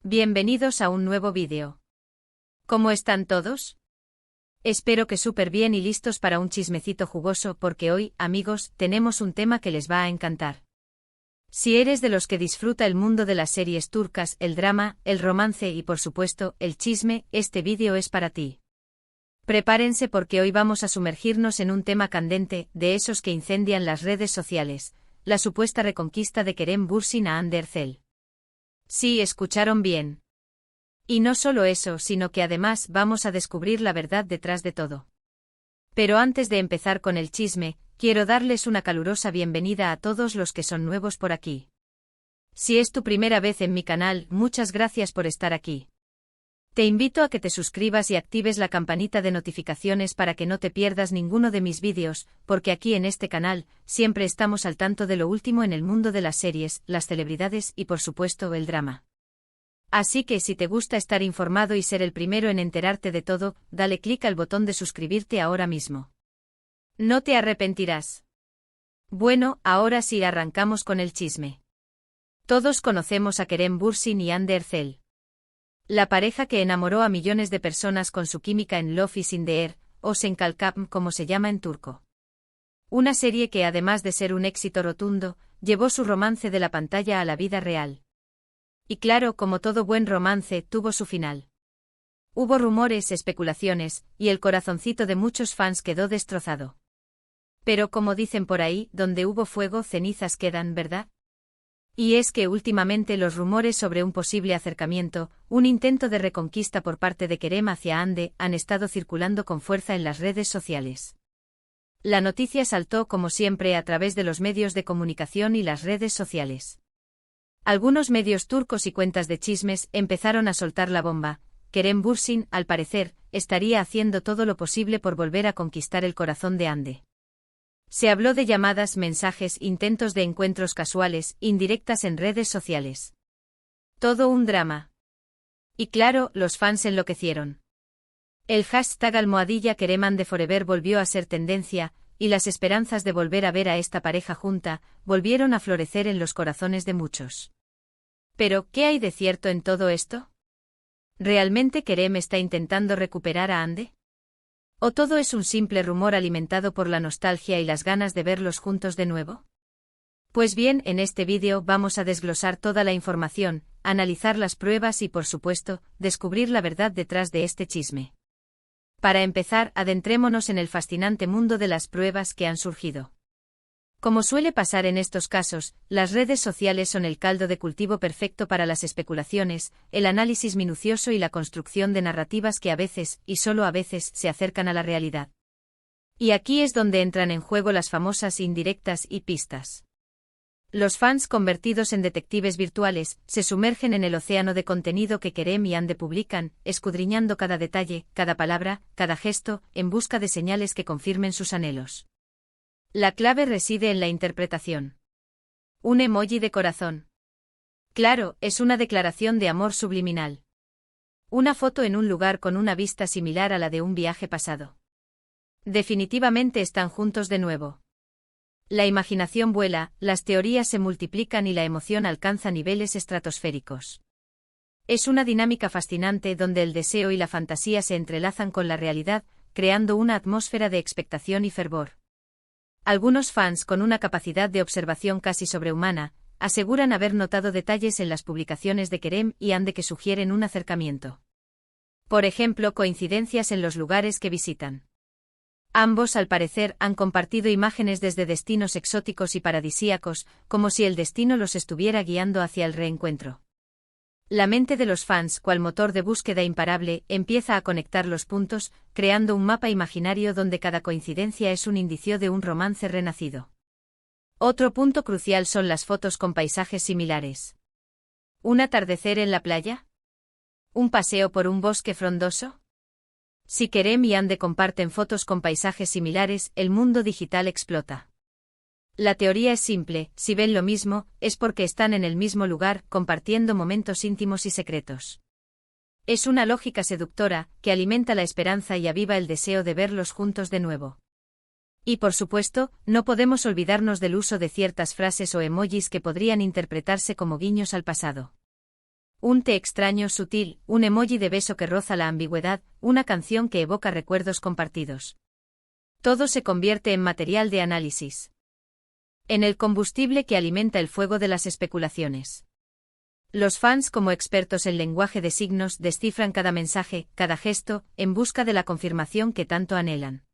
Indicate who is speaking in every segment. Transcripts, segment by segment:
Speaker 1: Bienvenidos a un nuevo vídeo. ¿Cómo están todos? Espero que súper bien y listos para un chismecito jugoso porque hoy, amigos, tenemos un tema que les va a encantar. Si eres de los que disfruta el mundo de las series turcas, el drama, el romance y por supuesto, el chisme, este vídeo es para ti. Prepárense porque hoy vamos a sumergirnos en un tema candente, de esos que incendian las redes sociales, la supuesta reconquista de Kerem Bürsin a Hande Erçel. Sí, escucharon bien. Y no solo eso, sino que además vamos a descubrir la verdad detrás de todo. Pero antes de empezar con el chisme, quiero darles una calurosa bienvenida a todos los que son nuevos por aquí. Si es tu primera vez en mi canal, muchas gracias por estar aquí. Te invito a que te suscribas y actives la campanita de notificaciones para que no te pierdas ninguno de mis vídeos, porque aquí en este canal, siempre estamos al tanto de lo último en el mundo de las series, las celebridades y por supuesto el drama. Así que si te gusta estar informado y ser el primero en enterarte de todo, dale clic al botón de suscribirte ahora mismo. No te arrepentirás. Bueno, ahora sí arrancamos con el chisme. Todos conocemos a Kerem Bürsin y Hande Erçel. La pareja que enamoró a millones de personas con su química en Love is in the Air, o Senkalkam como se llama en turco. Una serie que además de ser un éxito rotundo, llevó su romance de la pantalla a la vida real. Y claro, como todo buen romance, tuvo su final. Hubo rumores, especulaciones, y el corazoncito de muchos fans quedó destrozado. Pero como dicen por ahí, donde hubo fuego, cenizas quedan, ¿verdad? Y es que últimamente los rumores sobre un posible acercamiento, un intento de reconquista por parte de Kerem hacia Hande, han estado circulando con fuerza en las redes sociales. La noticia saltó como siempre a través de los medios de comunicación y las redes sociales. Algunos medios turcos y cuentas de chismes empezaron a soltar la bomba. Kerem Bürsin, al parecer, estaría haciendo todo lo posible por volver a conquistar el corazón de Hande. Se habló de llamadas, mensajes, intentos de encuentros casuales, indirectas en redes sociales. Todo un drama. Y claro, los fans enloquecieron. El hashtag #KeremHandeForever volvió a ser tendencia, y las esperanzas de volver a ver a esta pareja junta, volvieron a florecer en los corazones de muchos. Pero, ¿qué hay de cierto en todo esto? ¿Realmente Kerem está intentando recuperar a Hande? ¿O todo es un simple rumor alimentado por la nostalgia y las ganas de verlos juntos de nuevo? Pues bien, en este vídeo vamos a desglosar toda la información, analizar las pruebas y por supuesto, descubrir la verdad detrás de este chisme. Para empezar, adentrémonos en el fascinante mundo de las pruebas que han surgido. Como suele pasar en estos casos, las redes sociales son el caldo de cultivo perfecto para las especulaciones, el análisis minucioso y la construcción de narrativas que a veces, y solo a veces, se acercan a la realidad. Y aquí es donde entran en juego las famosas indirectas y pistas. Los fans convertidos en detectives virtuales, se sumergen en el océano de contenido que Kerem y Hande publican, escudriñando cada detalle, cada palabra, cada gesto, en busca de señales que confirmen sus anhelos. La clave reside en la interpretación. Un emoji de corazón. Claro, es una declaración de amor subliminal. Una foto en un lugar con una vista similar a la de un viaje pasado. Definitivamente están juntos de nuevo. La imaginación vuela, las teorías se multiplican y la emoción alcanza niveles estratosféricos. Es una dinámica fascinante donde el deseo y la fantasía se entrelazan con la realidad, creando una atmósfera de expectación y fervor. Algunos fans con una capacidad de observación casi sobrehumana, aseguran haber notado detalles en las publicaciones de Kerem y Hande que sugieren un acercamiento. Por ejemplo, coincidencias en los lugares que visitan. Ambos, al parecer, han compartido imágenes desde destinos exóticos y paradisíacos, como si el destino los estuviera guiando hacia el reencuentro. La mente de los fans, cual motor de búsqueda imparable, empieza a conectar los puntos, creando un mapa imaginario donde cada coincidencia es un indicio de un romance renacido. Otro punto crucial son las fotos con paisajes similares. ¿Un atardecer en la playa? ¿Un paseo por un bosque frondoso? Si Kerem y Hande comparten fotos con paisajes similares, el mundo digital explota. La teoría es simple, si ven lo mismo, es porque están en el mismo lugar, compartiendo momentos íntimos y secretos. Es una lógica seductora, que alimenta la esperanza y aviva el deseo de verlos juntos de nuevo. Y por supuesto, no podemos olvidarnos del uso de ciertas frases o emojis que podrían interpretarse como guiños al pasado. Un té extraño sutil, un emoji de beso que roza la ambigüedad, una canción que evoca recuerdos compartidos. Todo se convierte en material de análisis. En el combustible que alimenta el fuego de las especulaciones. Los fans, como expertos en lenguaje de signos, descifran cada mensaje, cada gesto, en busca de la confirmación que tanto anhelan.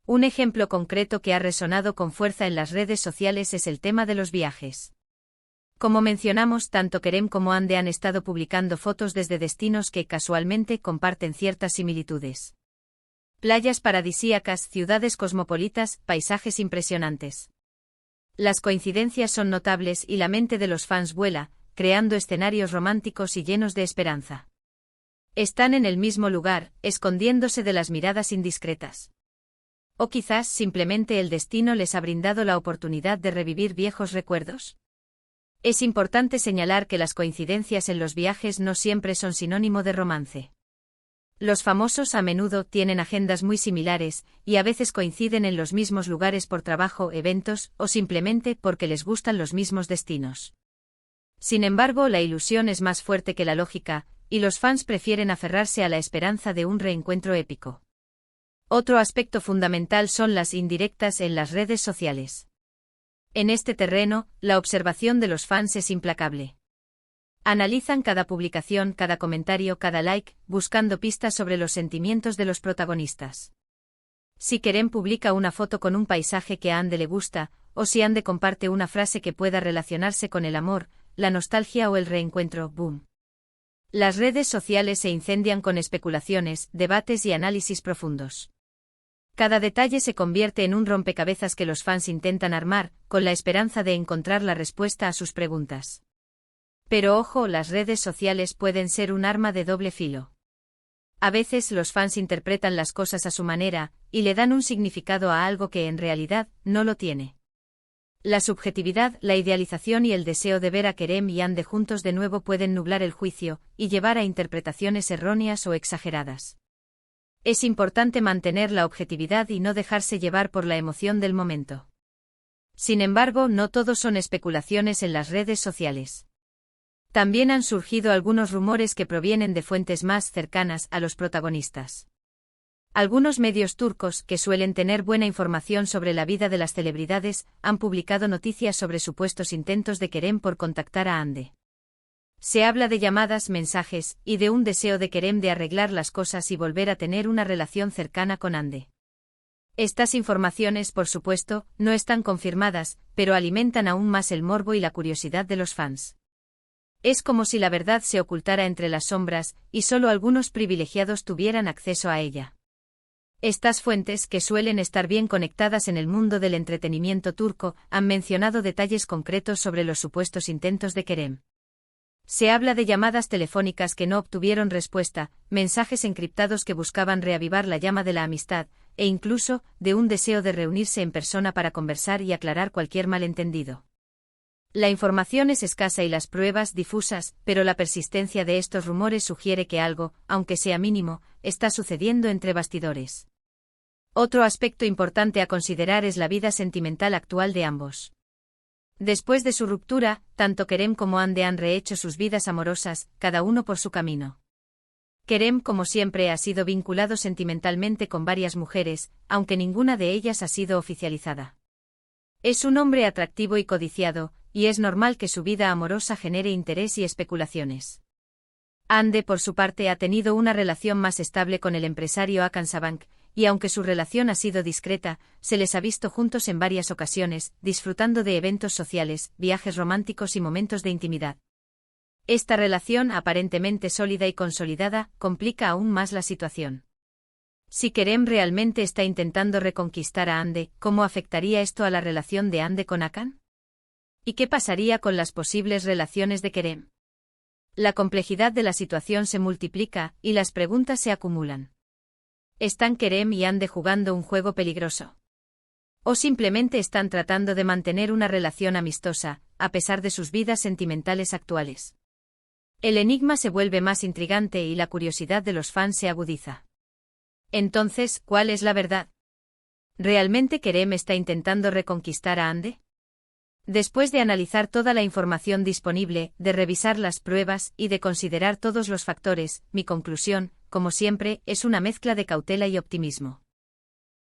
Speaker 1: Un ejemplo concreto que ha resonado con fuerza en las redes sociales es el tema de los viajes. Como mencionamos, tanto Kerem como Hande han estado publicando fotos desde destinos que casualmente comparten ciertas similitudes. Playas paradisíacas, ciudades cosmopolitas, paisajes impresionantes. Las coincidencias son notables y la mente de los fans vuela, creando escenarios románticos y llenos de esperanza. Están en el mismo lugar, escondiéndose de las miradas indiscretas. O quizás simplemente el destino les ha brindado la oportunidad de revivir viejos recuerdos. Es importante señalar que las coincidencias en los viajes no siempre son sinónimo de romance. Los famosos a menudo tienen agendas muy similares, y a veces coinciden en los mismos lugares por trabajo, eventos, o simplemente porque les gustan los mismos destinos. Sin embargo, la ilusión es más fuerte que la lógica, y los fans prefieren aferrarse a la esperanza de un reencuentro épico. Otro aspecto fundamental son las indirectas en las redes sociales. En este terreno, la observación de los fans es implacable. Analizan cada publicación, cada comentario, cada like, buscando pistas sobre los sentimientos de los protagonistas. Si Kerem publica una foto con un paisaje que a Hande le gusta, o si Hande comparte una frase que pueda relacionarse con el amor, la nostalgia o el reencuentro, ¡boom! Las redes sociales se incendian con especulaciones, debates y análisis profundos. Cada detalle se convierte en un rompecabezas que los fans intentan armar, con la esperanza de encontrar la respuesta a sus preguntas. Pero ojo, las redes sociales pueden ser un arma de doble filo. A veces los fans interpretan las cosas a su manera, y le dan un significado a algo que en realidad no lo tiene. La subjetividad, la idealización y el deseo de ver a Kerem y Hande juntos de nuevo pueden nublar el juicio, y llevar a interpretaciones erróneas o exageradas. Es importante mantener la objetividad y no dejarse llevar por la emoción del momento. Sin embargo, no todo son especulaciones en las redes sociales. También han surgido algunos rumores que provienen de fuentes más cercanas a los protagonistas. Algunos medios turcos, que suelen tener buena información sobre la vida de las celebridades, han publicado noticias sobre supuestos intentos de Kerem por contactar a Hande. Se habla de llamadas, mensajes, y de un deseo de Kerem de arreglar las cosas y volver a tener una relación cercana con Hande. Estas informaciones, por supuesto, no están confirmadas, pero alimentan aún más el morbo y la curiosidad de los fans. Es como si la verdad se ocultara entre las sombras, y solo algunos privilegiados tuvieran acceso a ella. Estas fuentes, que suelen estar bien conectadas en el mundo del entretenimiento turco, han mencionado detalles concretos sobre los supuestos intentos de Kerem. Se habla de llamadas telefónicas que no obtuvieron respuesta, mensajes encriptados que buscaban reavivar la llama de la amistad, e incluso, de un deseo de reunirse en persona para conversar y aclarar cualquier malentendido. La información es escasa y las pruebas difusas, pero la persistencia de estos rumores sugiere que algo, aunque sea mínimo, está sucediendo entre bastidores. Otro aspecto importante a considerar es la vida sentimental actual de ambos. Después de su ruptura, tanto Kerem como Hande han rehecho sus vidas amorosas, cada uno por su camino. Kerem, como siempre, ha sido vinculado sentimentalmente con varias mujeres, aunque ninguna de ellas ha sido oficializada. Es un hombre atractivo y codiciado, y es normal que su vida amorosa genere interés y especulaciones. Hande, por su parte, ha tenido una relación más estable con el empresario Hakan Sabank, y aunque su relación ha sido discreta, se les ha visto juntos en varias ocasiones, disfrutando de eventos sociales, viajes románticos y momentos de intimidad. Esta relación, aparentemente sólida y consolidada, complica aún más la situación. Si Kerem realmente está intentando reconquistar a Hande, ¿cómo afectaría esto a la relación de Hande con Hakan? ¿Y qué pasaría con las posibles relaciones de Kerem? La complejidad de la situación se multiplica, y las preguntas se acumulan. ¿Están Kerem y Hande jugando un juego peligroso? ¿O simplemente están tratando de mantener una relación amistosa, a pesar de sus vidas sentimentales actuales? El enigma se vuelve más intrigante y la curiosidad de los fans se agudiza. Entonces, ¿cuál es la verdad? ¿Realmente Kerem está intentando reconquistar a Hande? Después de analizar toda la información disponible, de revisar las pruebas y de considerar todos los factores, mi conclusión, como siempre, es una mezcla de cautela y optimismo.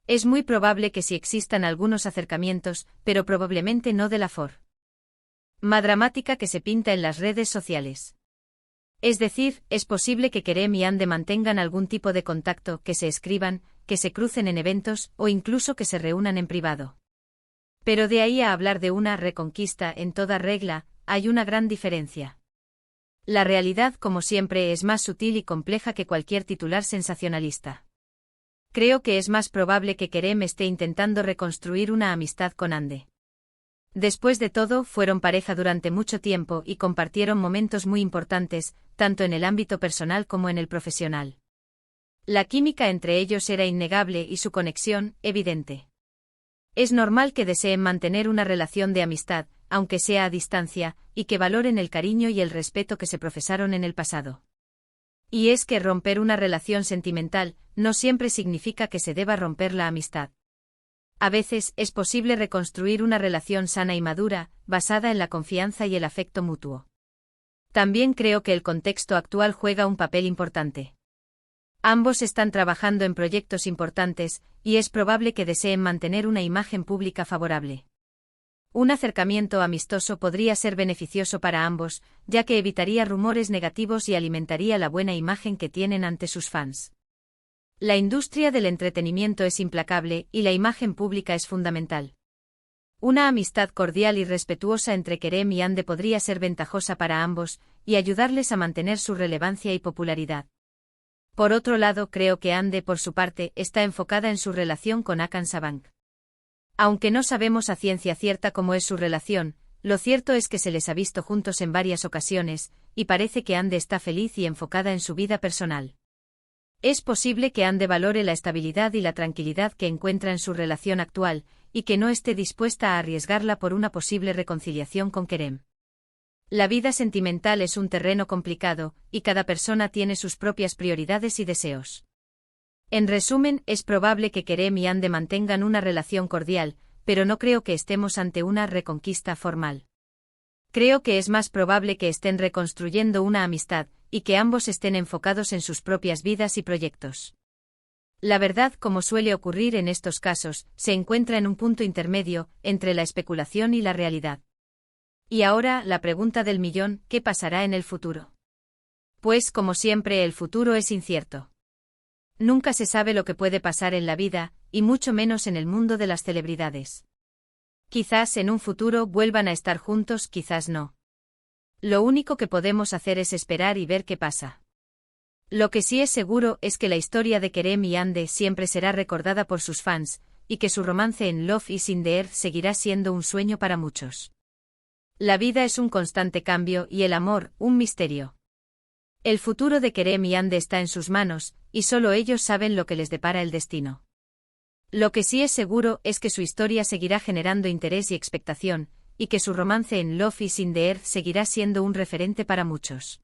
Speaker 1: Es muy probable que sí existan algunos acercamientos, pero probablemente no de la forma dramática que se pinta en las redes sociales. Es decir, es posible que Kerem y Hande mantengan algún tipo de contacto, que se escriban, que se crucen en eventos, o incluso que se reúnan en privado. Pero de ahí a hablar de una reconquista en toda regla, hay una gran diferencia. La realidad, como siempre, es más sutil y compleja que cualquier titular sensacionalista. Creo que es más probable que Kerem esté intentando reconstruir una amistad con Hande. Después de todo, fueron pareja durante mucho tiempo y compartieron momentos muy importantes, tanto en el ámbito personal como en el profesional. La química entre ellos era innegable y su conexión, evidente. Es normal que deseen mantener una relación de amistad, aunque sea a distancia, y que valoren el cariño y el respeto que se profesaron en el pasado. Y es que romper una relación sentimental no siempre significa que se deba romper la amistad. A veces es posible reconstruir una relación sana y madura, basada en la confianza y el afecto mutuo. También creo que el contexto actual juega un papel importante. Ambos están trabajando en proyectos importantes, y es probable que deseen mantener una imagen pública favorable. Un acercamiento amistoso podría ser beneficioso para ambos, ya que evitaría rumores negativos y alimentaría la buena imagen que tienen ante sus fans. La industria del entretenimiento es implacable y la imagen pública es fundamental. Una amistad cordial y respetuosa entre Kerem y Hande podría ser ventajosa para ambos y ayudarles a mantener su relevancia y popularidad. Por otro lado, creo que Hande, por su parte, está enfocada en su relación con Hakan Sabank. Aunque no sabemos a ciencia cierta cómo es su relación, lo cierto es que se les ha visto juntos en varias ocasiones, y parece que Hande está feliz y enfocada en su vida personal. Es posible que Hande valore la estabilidad y la tranquilidad que encuentra en su relación actual, y que no esté dispuesta a arriesgarla por una posible reconciliación con Kerem. La vida sentimental es un terreno complicado, y cada persona tiene sus propias prioridades y deseos. En resumen, es probable que Kerem y Hande mantengan una relación cordial, pero no creo que estemos ante una reconquista formal. Creo que es más probable que estén reconstruyendo una amistad, y que ambos estén enfocados en sus propias vidas y proyectos. La verdad, como suele ocurrir en estos casos, se encuentra en un punto intermedio, entre la especulación y la realidad. Y ahora, la pregunta del millón, ¿qué pasará en el futuro? Pues, como siempre, el futuro es incierto. Nunca se sabe lo que puede pasar en la vida, y mucho menos en el mundo de las celebridades. Quizás en un futuro vuelvan a estar juntos, quizás no. Lo único que podemos hacer es esperar y ver qué pasa. Lo que sí es seguro es que la historia de Kerem y Hande siempre será recordada por sus fans, y que su romance en Love is in the Air seguirá siendo un sueño para muchos. La vida es un constante cambio y el amor, un misterio. El futuro de Kerem y Hande está en sus manos, y solo ellos saben lo que les depara el destino. Lo que sí es seguro es que su historia seguirá generando interés y expectación, y que su romance en Love is in the Air seguirá siendo un referente para muchos.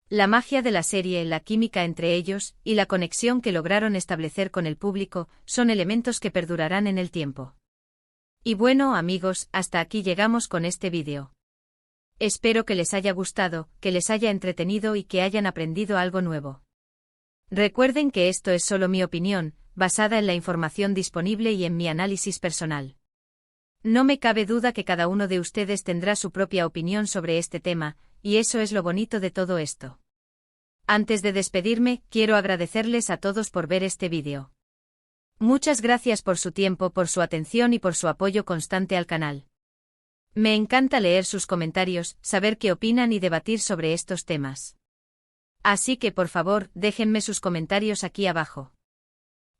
Speaker 1: La magia de la serie, la química entre ellos, y la conexión que lograron establecer con el público, son elementos que perdurarán en el tiempo. Y bueno, amigos, hasta aquí llegamos con este vídeo. Espero que les haya gustado, que les haya entretenido y que hayan aprendido algo nuevo. Recuerden que esto es solo mi opinión, basada en la información disponible y en mi análisis personal. No me cabe duda que cada uno de ustedes tendrá su propia opinión sobre este tema, y eso es lo bonito de todo esto. Antes de despedirme, quiero agradecerles a todos por ver este vídeo. Muchas gracias por su tiempo, por su atención y por su apoyo constante al canal. Me encanta leer sus comentarios, saber qué opinan y debatir sobre estos temas. Así que por favor, déjenme sus comentarios aquí abajo.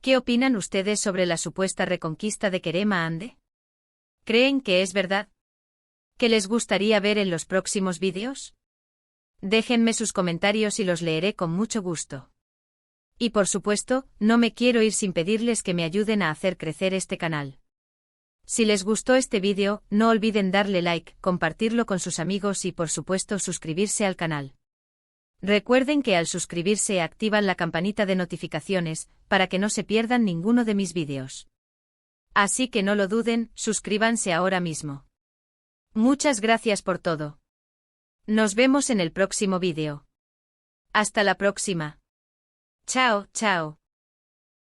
Speaker 1: ¿Qué opinan ustedes sobre la supuesta reconquista de Kerem a Hande? ¿Creen que es verdad? ¿Qué les gustaría ver en los próximos vídeos? Déjenme sus comentarios y los leeré con mucho gusto. Y por supuesto, no me quiero ir sin pedirles que me ayuden a hacer crecer este canal. Si les gustó este vídeo, no olviden darle like, compartirlo con sus amigos y por supuesto suscribirse al canal. Recuerden que al suscribirse activan la campanita de notificaciones, para que no se pierdan ninguno de mis vídeos. Así que no lo duden, suscríbanse ahora mismo. Muchas gracias por todo. Nos vemos en el próximo vídeo. Hasta la próxima. Chao, chao.